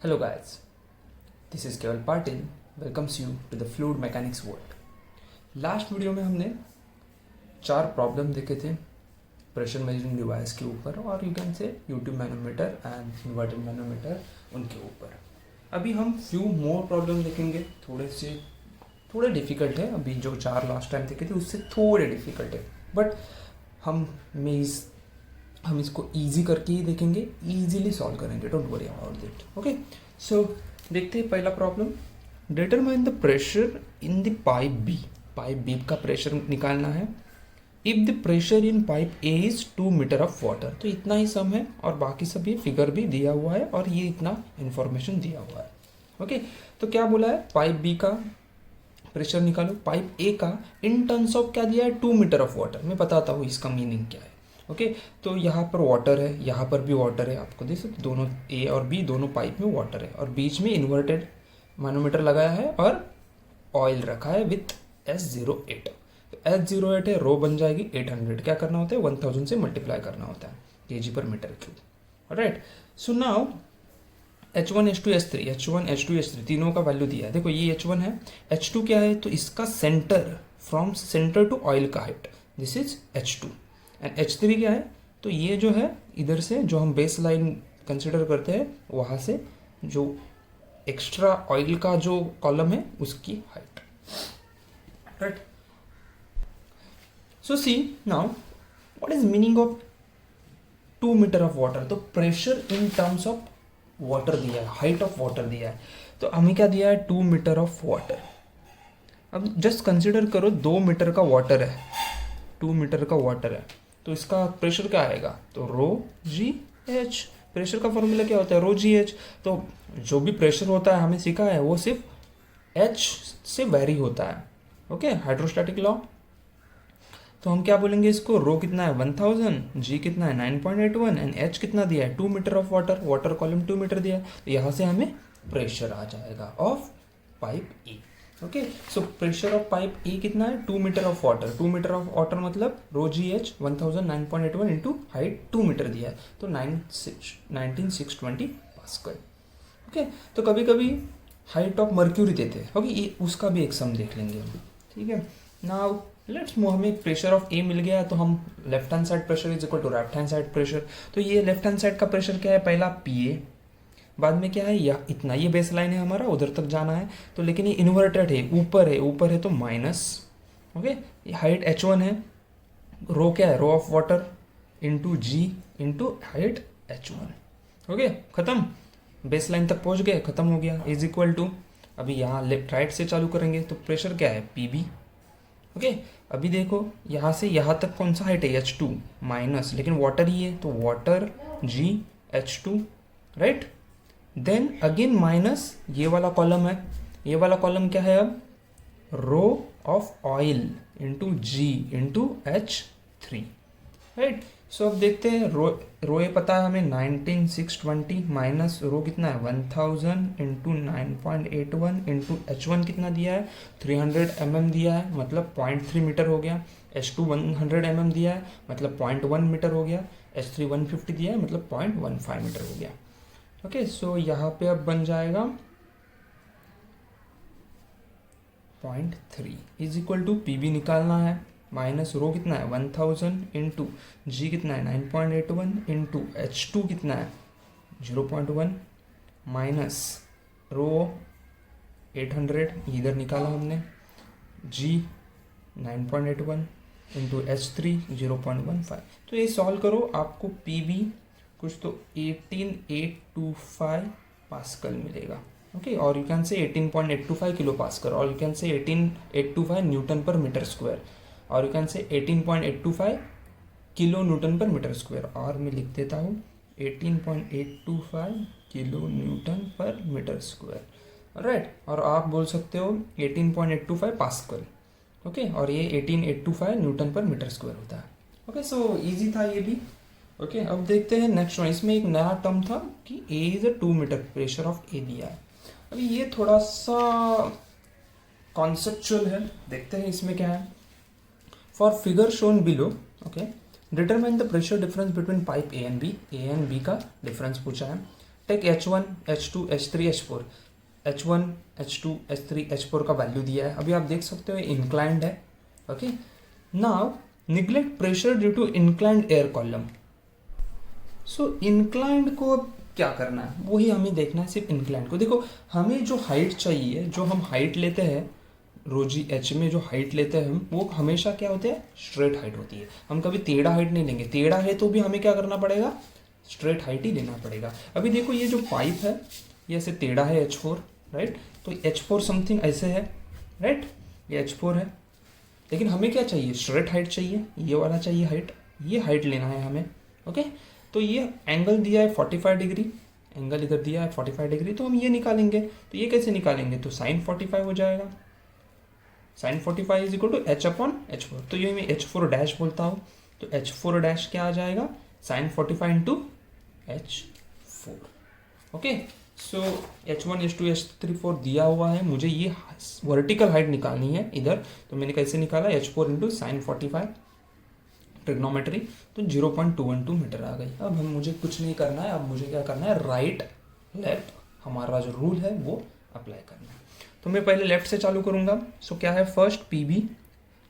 Hello guys, this is Keval Patil welcomes you to the Fluid Mechanics world. Last video में हमने 4 problem देखे थे pressure measuring device के ऊपर और you can say U tube manometer and inverted manometer उनके ऊपर. अभी हम फ्यू मोर प्रॉब्लम देखेंगे. थोड़े डिफ़िकल्ट है. अभी जो 4 लास्ट टाइम देखे थे उससे थोड़े डिफ़िकल्ट है, बट हम इसको इजी करके ही देखेंगे, इजीली सॉल्व करेंगे. Don't worry about it. Okay, so देखते हैं पहला problem. Determine the pressure in the pipe B. Pipe B का प्रेशर निकालना है. If the pressure in pipe A is 2 metre of water. तो इतना ही सम है और बाकी सब ये फिगर भी दिया हुआ है और ये इतना इंफॉर्मेशन दिया हुआ है. ओके, तो क्या बोला है, पाइप बी का प्रेशर निकालो. पाइप ए का इन टर्म्स ऑफ क्या दिया है, 2 मीटर ऑफ वाटर. मैं बताता हूँ इसका मीनिंग क्या है. ओके, तो यहाँ पर वाटर है, यहाँ पर भी वाटर है. आपको देख सकते दोनों ए और बी दोनों पाइप में वाटर है और बीच में इन्वर्टेड मैनोमीटर लगाया है और ऑयल रखा है विथ S08. तो S08 है, रो बन जाएगी 800. क्या करना होता है, 1000 से मल्टीप्लाई करना होता है kg पर metre cube. Right, so now H1 H2 S3 H1 H2 S3 तीनों का वैल्यू दिया है. देखो ये H1 है, H2 क्या है, तो इसका centre from centre to oil का height, this is H2. And H3 क्या है, तो ये जो है इधर से जो हम बेस लाइन कंसिडर करते हैं वहाँ से जो एक्स्ट्रा ऑयल का जो कॉलम है उसकी height. Right, so see now what is meaning of 2 metre of water. तो pressure in terms of water दिया है, हाइट ऑफ वाटर दिया है. तो हमें क्या दिया है, 2 मीटर ऑफ वाटर. अब जस्ट कंसिडर करो 2 मीटर का वाटर है, 2 मीटर का वाटर है, तो इसका प्रेशर क्या आएगा, तो रो जी एच. प्रेशर का फॉर्मूला क्या होता है, रो जी एच. तो जो भी प्रेशर होता है हमें सीखा है वो सिर्फ एच से वेरी होता है. Okay, hydrostatic law. तो हम क्या बोलेंगे इसको, रो कितना है 1000, जी कितना है 9.81 एंड एच कितना दिया है 2 metre of water. Water column 2 metre दिया है, तो यहाँ से हमें प्रेशर आ जाएगा of pipe A. Okay, so pressure of pipe A कितना है, 2 metre of water. 2 metre of water मतलब rho g h 1000 9.81 into height 2 metre दिया है, तो 19620 पास्कल. ओके, तो कभी कभी हाइट ऑफ मर्क्यूरी देते हैं. ओके, ये उसका भी एक सम देख लेंगे हम. ठीक है, नाउ लेट्स मूव. हमें प्रेशर ऑफ ए मिल गया तो हम left hand side pressure is equal to right hand side pressure. तो ये लेफ्ट हैंड साइड का प्रेशर क्या है, पहला पी ए, बाद में क्या है या इतना, ये बेस लाइन है हमारा, उधर तक जाना है. तो लेकिन ये इन्वर्टेड है, ऊपर है तो माइनस. ओके, हाइट H1 है, रो क्या है, rho of water into g into height H1. Okay, खत्म. बेस लाइन तक पहुंच गए, खत्म हो गया. इज इक्वल टू, अभी यहाँ लेफ्ट राइट से चालू करेंगे तो प्रेशर क्या है, PB. ओके, अभी देखो यहाँ से यहाँ तक कौन सा हाइट है, H2 माइनस, लेकिन वाटर ही है तो water G H2. Right, then again minus, ये वाला कॉलम है, ये वाला कॉलम क्या है अब, rho of oil into g into H3. Right, so अब देखते हैं रो ये पता है हमें 19620 माइनस रो कितना है 1000 इंटू 9.81 इंटू H1 कितना दिया है 300 mm दिया है, मतलब 0.3 मीटर हो गया. H2 100 mm दिया है, मतलब 0.1 मीटर हो गया. H3 150 दिया है, मतलब 0.15 मीटर हो गया. ओके, सो यहाँ पे अब बन जाएगा 0.3 इज इक्वल टू PB निकालना है, माइनस रो कितना है 1000 इंटू जी कितना है 9.81 इंटू H2 कितना है 0.1 माइनस रो 800 इधर निकाला हमने, जी 9.81 इंटू H3 0.15. तो ये सॉल्व करो, आपको PB कुछ तो 18825 पास्कल मिलेगा. ओके, और you can say 18.825 kilo pascal, और यू कैन से 18825 न्यूटन पर मीटर स्क्वायर, और you can say 18.825 kilo Newton पर मीटर स्क्वायर. और मैं लिख देता हूँ 18.825 किलो न्यूटन पर मीटर स्क्वायर. राइट, और आप बोल सकते हो 18.825 पास्कल. ओके, और ये 18825 न्यूटन पर मीटर स्क्वायर होता है. ओके, सो इजी था ये भी. ओके, अब देखते हैं नेक्स्ट वन. इसमें एक नया टर्म था कि A is a 2 metre, pressure of A दिया है. अभी ये थोड़ा सा कॉन्सेप्चुअल है, देखते हैं इसमें क्या है. For figure shown below, okay, determine the pressure difference between pipe A and B. A and B का डिफरेंस पूछा है. Take H1, H2, H3, H4, H1, H2, H3, H4 का वैल्यू दिया है। अभी आप देख सकते हो इंक्लाइंड है। Okay, now neglect pressure due to inclined air column. So inclined को अब क्या करना है, वही हमें देखना है, सिर्फ इंक्लाइंड को। देखो हमें जो हाइट चाहिए, जो हम हाइट लेते हैं रोजी एच में, जो हाइट लेते हैं हम, वो हमेशा क्या होते हैं, स्ट्रेट हाइट होती है। हम कभी टेढ़ा हाइट नहीं लेंगे। टेढ़ा है तो भी हमें क्या करना पड़ेगा, स्ट्रेट हाइट ही लेना पड़ेगा। अभी देखो ये जो पाइप है ये ऐसे टेढ़ा है H4, राइट। तो H4 समथिंग ऐसे है, राइट, ये H4 है। लेकिन हमें क्या चाहिए, स्ट्रेट हाइट चाहिए, ये वाला चाहिए हाइट, ये हाइट लेना है हमें। ओके, तो ये एंगल दिया है 45 डिग्री, एंगल इधर दिया है 45 डिग्री, तो हम ये निकालेंगे। तो ये कैसे निकालेंगे, तो साइन 45 हो जाएगा। Sine 45 is equal to H upon H4, तो ये मैं H4 डैश बोलता हूँ। तो H4 डैश क्या आ जाएगा, साइन 45 इंटू H4। ओके, सो H1, H2, H3, 4 दिया हुआ है, मुझे ये वर्टिकल हाइट निकालनी है इधर। तो मैंने कैसे निकाला, H4 इंटू साइन 45 ट्रिग्नोमेट्री, तो 0.212 मीटर आ गई। अब हम मुझे कुछ नहीं करना है, अब मुझे क्या करना है, राइट लेफ्ट हमारा जो रूल है वो अप्लाई करना है। तो मैं पहले लेफ्ट से चालू करूंगा। सो क्या है, फर्स्ट PB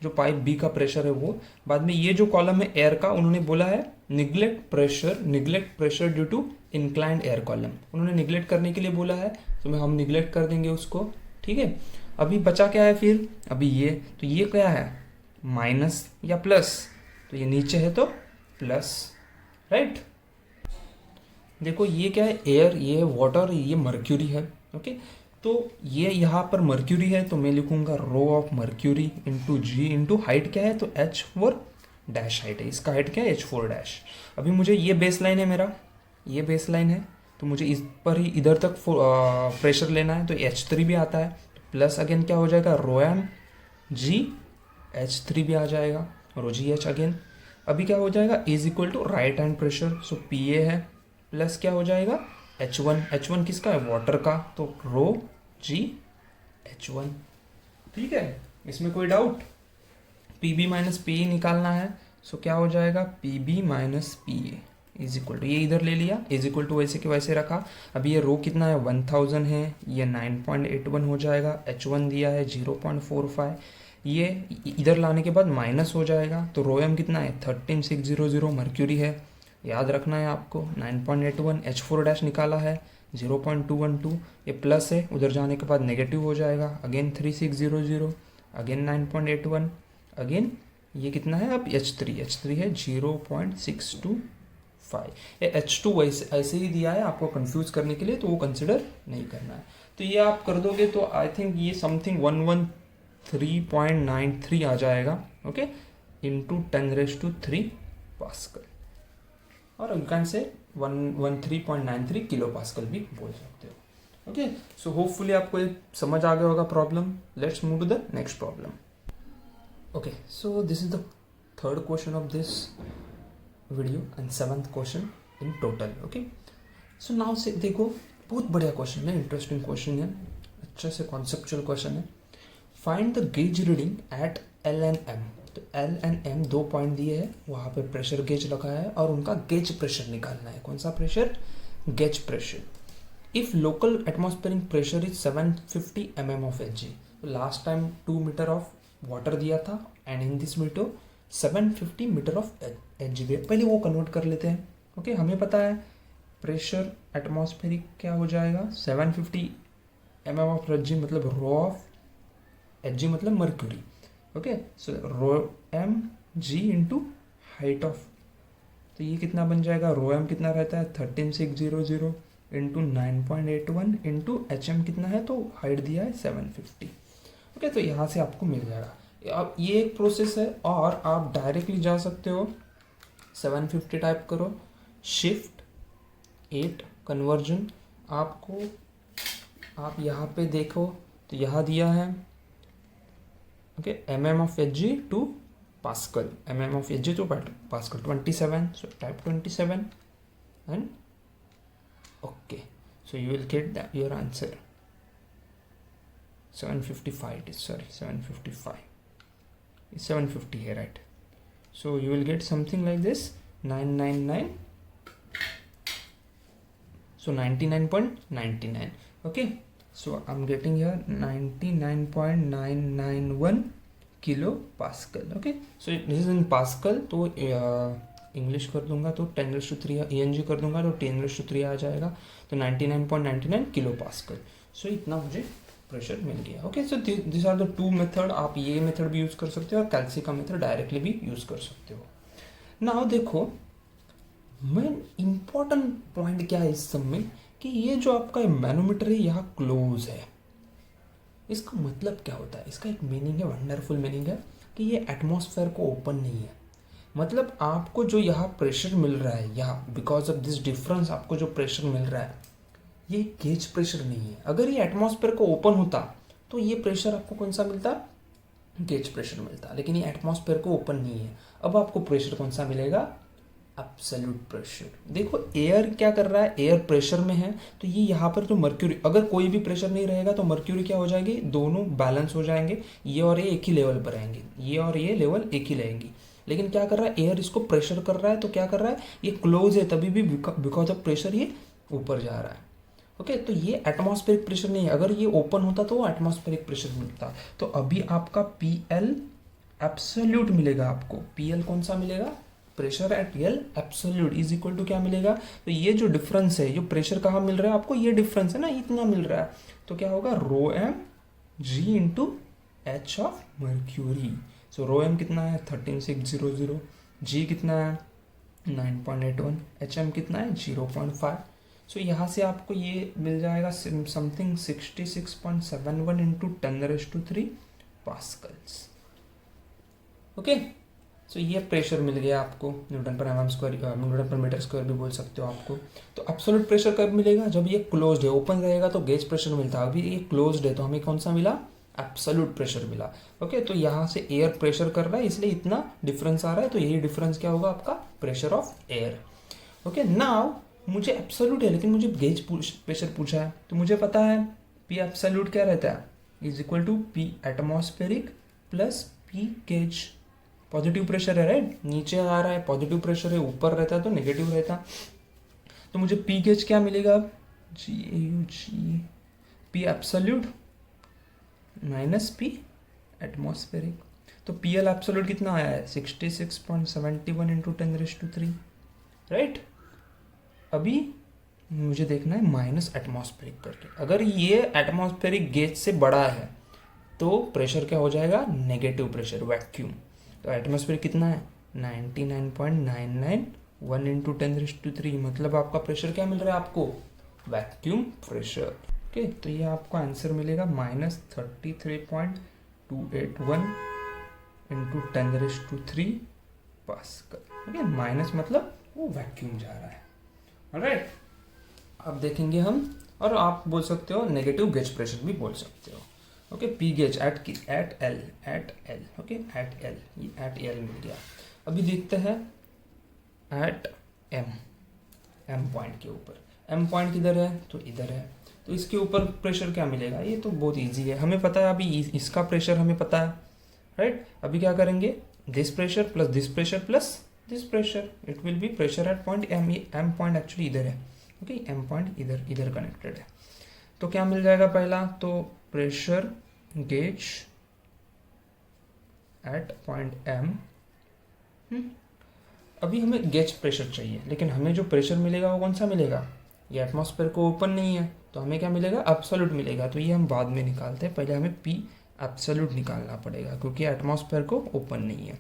जो पाइप B का प्रेशर है वो, बाद में ये जो कॉलम है एयर का, उन्होंने बोला है neglect pressure due to inclined air column, उन्होंने निग्लेक्ट करने के लिए बोला है, तो मैं हम निग्लेक्ट कर देंगे उसको। ठीक है, अभी बचा क्या है फिर, अभी ये, तो ये क्या है, माइनस या प्लस, तो ये नीचे है तो प्लस, राइट। देखो ये क्या है, एयर, ये है वाटर, ये मर्क्यूरी है। ओके, तो ये यहाँ पर मर्क्यूरी है, तो मैं लिखूंगा rho of mercury into g into height क्या है, तो H4 डैश हाइट है, इसका हाइट क्या है, H4 डैश। अभी मुझे ये बेस लाइन है मेरा, ये बेस लाइन है, तो मुझे इस पर ही इधर तक प्रेशर लेना है, तो H3 भी आता है, तो प्लस अगेन क्या हो जाएगा, रो एम जी H3 भी आ जाएगा, रो जी एच अगेन। अभी क्या हो जाएगा, is equal to right hand pressure, so PA है, प्लस क्या हो जाएगा, H1 किसका है, वाटर का, तो रो जी H1। ठीक है, इसमें कोई डाउट, PB माइनस PE निकालना है। सो क्या हो जाएगा, PB minus PA is equal to, ये इधर ले लिया, इज इक्वल टू वैसे के वैसे रखा। अभी ये रो कितना है, 1000 है, ये 9.81 हो जाएगा। H1 दिया है 0.45, ये इधर लाने के बाद माइनस हो जाएगा, तो रो एम कितना है, 13600 मर्क्यूरी है, याद रखना है आपको। 9.81, H4 डैश निकाला है 0.212, ये प्लस है, उधर जाने के बाद नेगेटिव हो जाएगा, अगेन 3600, अगेन 9.81, अगेन ये कितना है, अब H3 है 0.625। ये H2 ऐसे ही दिया है आपको कंफ्यूज करने के लिए, तो वो कंसिडर नहीं करना है। तो ये आप कर दोगे तो आई थिंक ये समथिंग 113.93 आ जाएगा। ओके, इंटू 10⁻³ पास्कल, और you can say 113.93 kilo pascal भी बोल सकते हो। ओके, सो होपफुली आपको ये समझ आ गया होगा problem. Let's move to the next problem. Okay, so this is the third question of this video and 7th question in total. Okay, so now से देखो, बहुत बढ़िया क्वेश्चन है, इंटरेस्टिंग क्वेश्चन है, अच्छे से कॉन्सेप्चुअल क्वेश्चन है। Find the gauge reading at L and M। तो L एंड M 2 पॉइंट दिए हैं, वहाँ पे प्रेशर गेज लगा है और उनका गेज प्रेशर निकालना है। कौन सा pressure, gauge pressure. If local atmospheric pressure is 750 mm of Hg। तो last time 2 metre of water दिया था and in this video 750 metre of Hg। पहले वो कन्वर्ट कर लेते हैं। ओके, हमें पता है प्रेशर एटमॉस्फेरिक क्या हो जाएगा, 750 mm ऑफ Hg मतलब रो ऑफ Hg मतलब mercury. Okay, so rho m g into height of, तो ये कितना बन जाएगा, रो एम कितना रहता है 13600 इंटू 9.81 इंटू HM कितना है, तो हाइट दिया है 750। ओके, तो यहाँ से आपको मिल जाएगा। अब ये एक प्रोसेस है, और आप डायरेक्टली जा सकते हो, 750 टाइप करो, शिफ्ट 8 कन्वर्जन, आपको आप यहाँ पे देखो तो यहाँ दिया है okay, mm of Hg to Pascal, mm of Hg to Pascal 27, so type 27 and okay, so you will get that your answer 755, it is, sorry, 755, it's 750 here, right? So you will get something like this, 999, So 99.99. Okay, so I'm getting here 99.991 kilopascal. Okay, so this is in Pascal. तो English कर दूंगा तो 10⁻³ ENG कर दूंगा तो 10⁻³ आ जाएगा, तो 99.99 kilo pascal. सो इतना मुझे प्रेशर मिल गया. Okay, so this are the two method. आप ये मेथड भी यूज़ कर सकते हो और कैल्सी का मेथड डायरेक्टली भी यूज़ कर सकते हो. नाउ देखो, मेन इम्पॉर्टेंट पॉइंट क्या है इस सब में कि ये जो आपका मैनोमीटर है यहाँ क्लोज है. इसका मतलब क्या होता है? इसका एक मीनिंग है, वंडरफुल मीनिंग है कि ये एटमॉस्फेयर को ओपन नहीं है. मतलब आपको जो यहाँ प्रेशर मिल रहा है, यहाँ बिकॉज ऑफ दिस डिफरेंस आपको जो प्रेशर मिल रहा है ये गेज प्रेशर नहीं है. अगर ये एटमॉस्फेयर को ओपन होता तो ये प्रेशर आपको कौन सा मिलता? गेज प्रेशर मिलता. लेकिन ये एटमॉस्फेयर को ओपन नहीं है. अब आपको प्रेशर कौन सा मिलेगा? Absolute pressure. देखो एयर क्या कर रहा है, एयर प्रेशर में है तो ये यहाँ पर जो मर्क्यूरी, अगर कोई भी प्रेशर नहीं रहेगा तो मर्क्यूरी क्या हो जाएगी, दोनों बैलेंस हो जाएंगे, ये और ये एक ही लेवल पर रहेंगे, ये और ये लेवल एक ही रहेंगी. लेकिन क्या कर रहा है, एयर इसको प्रेशर कर रहा है तो क्या कर रहा है, ये क्लोज है तभी भी बिकॉज ऑफ प्रेशर ये ऊपर जा रहा है. ओके, तो ये एटमॉस्फेरिक प्रेशर नहीं है. अगर ये ओपन होता तो वो एटमॉस्फेरिक प्रेशर मिलता. तो अभी आपका PL एब्सोल्यूट मिलेगा आपको. PL कौन सा मिलेगा? Pressure at L absolute is equal to क्या मिलेगा? तो ये जो डिफरेंस है, जो प्रेशर कहाँ मिल रहा है आपको, ये डिफरेंस है ना, इतना मिल रहा है, तो क्या होगा, ρm g into H of mercury. So ρm कितना है 13600, g कितना है 9.81, hm कितना है 0.5. सो यहाँ से आपको ये मिल जाएगा समथिंग 66.71 इंटू 10⁻³ पास्कल्स. ओके, सो ये प्रेशर मिल गया आपको, न्यूटन पर mm स्क्वायर, न्यूटन पर मीटर स्क्वायर भी बोल सकते हो आपको. तो एब्सोल्यूट प्रेशर कब मिलेगा? जब ये क्लोज्ड है. ओपन रहेगा तो गेज प्रेशर मिलता है, अभी ये क्लोज्ड है तो हमें कौन सा मिला? एब्सोल्यूट प्रेशर मिला. ओके, तो यहाँ से एयर प्रेशर कर रहा है इसलिए इतना डिफरेंस आ रहा है, तो यही डिफरेंस क्या होगा आपका? Pressure of air. Okay, now मुझे एब्सोल्यूट है लेकिन मुझे गेज प्रेशर पूछा है, तो मुझे पता है P एब्सोल्यूट क्या रहता है, is equal to P atmospheric plus P gauge. Positive pressure है, राइट, नीचे आ रहा है, पॉजिटिव प्रेशर है, ऊपर रहता है तो नेगेटिव रहता. तो मुझे P गेज क्या मिलेगा? GAUG P absolute minus P atmospheric. तो PL एब्सोल्यूट कितना आया है? 66.71 इंटू 10⁻³, राइट. अभी मुझे देखना है माइनस एटमॉस्फेरिक करके. अगर ये एटमॉस्फेरिक गेज से बड़ा है तो प्रेशर क्या हो जाएगा? Negative pressure, vacuum. तो एटमॉस्फेरिक कितना है? 99.991 इंटू 10⁻³. मतलब आपका प्रेशर क्या मिल रहा है आपको? Vacuum pressure. ओके, तो ये आपको आंसर मिलेगा -33.281 इंटू 10⁻³ पास्कल. ओके, माइनस मतलब वो वैक्यूम जा रहा है. ऑलराइट, अब देखेंगे हम, और आप बोल सकते हो नेगेटिव गेज प्रेशर भी बोल सकते हो. Okay, P gauge at L. Okay, at L, ये एट L मिल गया. अभी देखते हैं एट M पॉइंट के ऊपर. M पॉइंट किधर है? तो इधर है. तो इसके ऊपर प्रेशर क्या मिलेगा? ये तो बहुत इजी है, हमें पता है. अभी इसका प्रेशर हमें पता है, राइट. अभी क्या करेंगे? This pressure plus this pressure plus this pressure, it will be pressure at point M. ये M पॉइंट एक्चुअली इधर है. ओके, M पॉइंट इधर कनेक्टेड है. तो क्या मिल जाएगा? पहला तो pressure gauge at point M. अभी हमें गेज प्रेशर चाहिए, लेकिन हमें जो प्रेशर मिलेगा वो कौन सा मिलेगा? ये एटमॉस्फेयर को ओपन नहीं है तो हमें क्या मिलेगा? एब्सोल्यूट मिलेगा. तो ये हम बाद में निकालते हैं, पहले हमें P एब्सोल्यूट निकालना पड़ेगा क्योंकि एटमॉस्फेयर को ओपन नहीं है.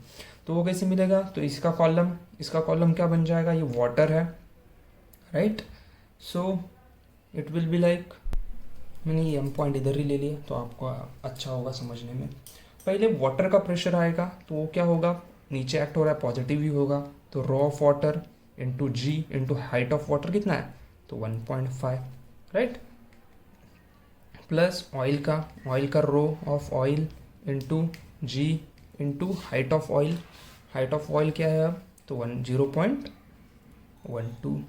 तो वो कैसे मिलेगा? तो इसका कॉलम क्या बन जाएगा? ये वाटर है, right. So it will be like, मैंने ये M पॉइंट इधर ही ले लिया तो आपको अच्छा होगा समझने में. पहले वाटर का प्रेशर आएगा तो वो क्या होगा? नीचे एक्ट हो रहा है, पॉजिटिव ही होगा. तो rho of water into G into height of water कितना है? तो 1.5, राइट. प्लस ऑयल का rho of oil into G into height of oil. Height of oil क्या है अब? तो 0.12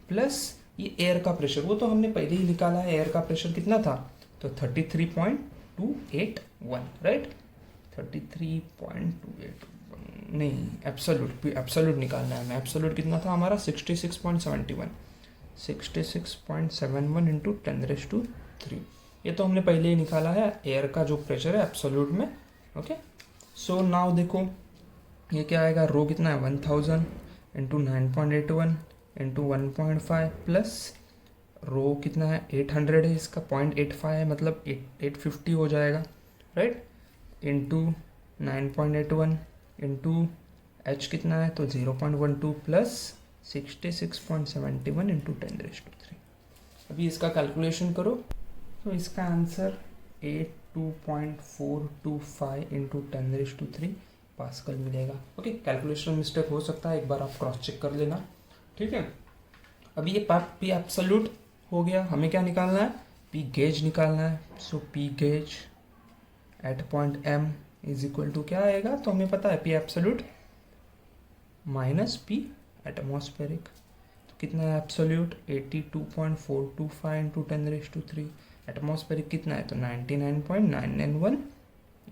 प्लस ये एयर का प्रेशर, वो तो हमने पहले ही निकाला है. एयर का प्रेशर कितना था? तो 33.281, राइट. 33.281 नहीं, एब्सोल्यूट निकालना है हमें. एब्सोल्यूट कितना था हमारा? 66.71. 66.71 इंटू 10⁻³ ये तो हमने पहले ही निकाला है एयर का जो प्रेशर है एब्सोल्यूट में। ओके, सो नाउ देखो ये क्या आएगा, रो कितना है 1000 इंटू 9.81 इंटू 1.5 प्लस रो कितना है 800 है, इसका 0.85 है मतलब 850 हो जाएगा, राइट, इंटू 9.81 इंटू एच कितना है तो 0.12 प्लस 66.71 इंटू 10⁻³। अभी इसका कैलकुलेशन करो तो इसका आंसर 82.425 इंटू 10⁻³ पास्कल मिलेगा। ओके, कैलकुलेशन मिस्टेक हो सकता है, एक बार आप क्रॉस चेक कर लेना, ठीक है। अभी ये पी एब्सोल्यूट हो गया, हमें क्या निकालना है, पी गेज निकालना है। So P gauge at point M is equal to क्या आएगा, तो हमें पता है P absolute minus P atmospheric, तो कितना है एब्सोल्यूट 82.425 इंटू 10⁻³, एटमॉस्फेरिक कितना है तो 99.991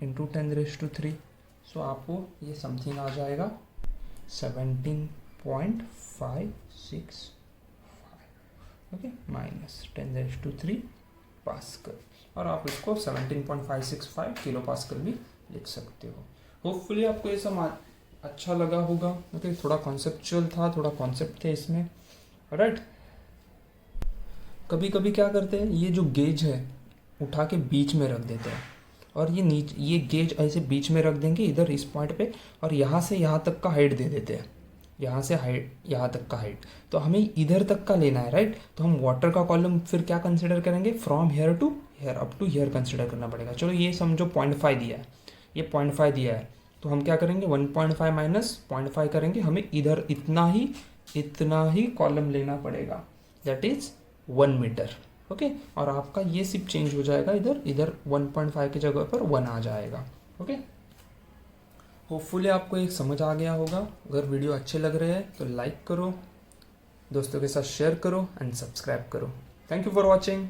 इंटू 10⁻³। सो आपको ये समथिंग आ जाएगा 17.565, ओके, माइनस 10⁻³ पास्कल, और आप इसको 17.565 किलो पास्कल भी लिख सकते हो। होपफुली आपको ये सब अच्छा लगा होगा। ओके, थोड़ा कॉन्सेप्चुअल था, थोड़ा कॉन्सेप्ट थे इसमें, राइट। कभी कभी क्या करते हैं, ये जो गेज है उठा के बीच में रख देते हैं, और ये गेज ऐसे बीच में रख देंगे इधर इस पॉइंट पे, और यहाँ से यहाँ तक का हाइट दे देते हैं, यहाँ से हाइट यहाँ तक का हाइट, तो हमें इधर तक का लेना है, राइट। तो हम वाटर का कॉलम फिर क्या कंसिडर करेंगे, from here to here up to here consider करना पड़ेगा। चलो ये समझो 0.5 दिया है, ये 0.5 दिया है, तो हम क्या करेंगे 1.5 माइनस 0.5 करेंगे, हमें इधर इतना ही कॉलम लेना पड़ेगा, दैट इज 1 मीटर। ओके, और आपका ये सिर्फ चेंज हो जाएगा, इधर 1.5 की जगह पर 1 आ जाएगा। ओके, होपफुली आपको एक समझ आ गया होगा। अगर वीडियो अच्छे लग रहे हैं तो लाइक करो, दोस्तों के साथ शेयर करो एंड सब्सक्राइब करो। Thank you for watching.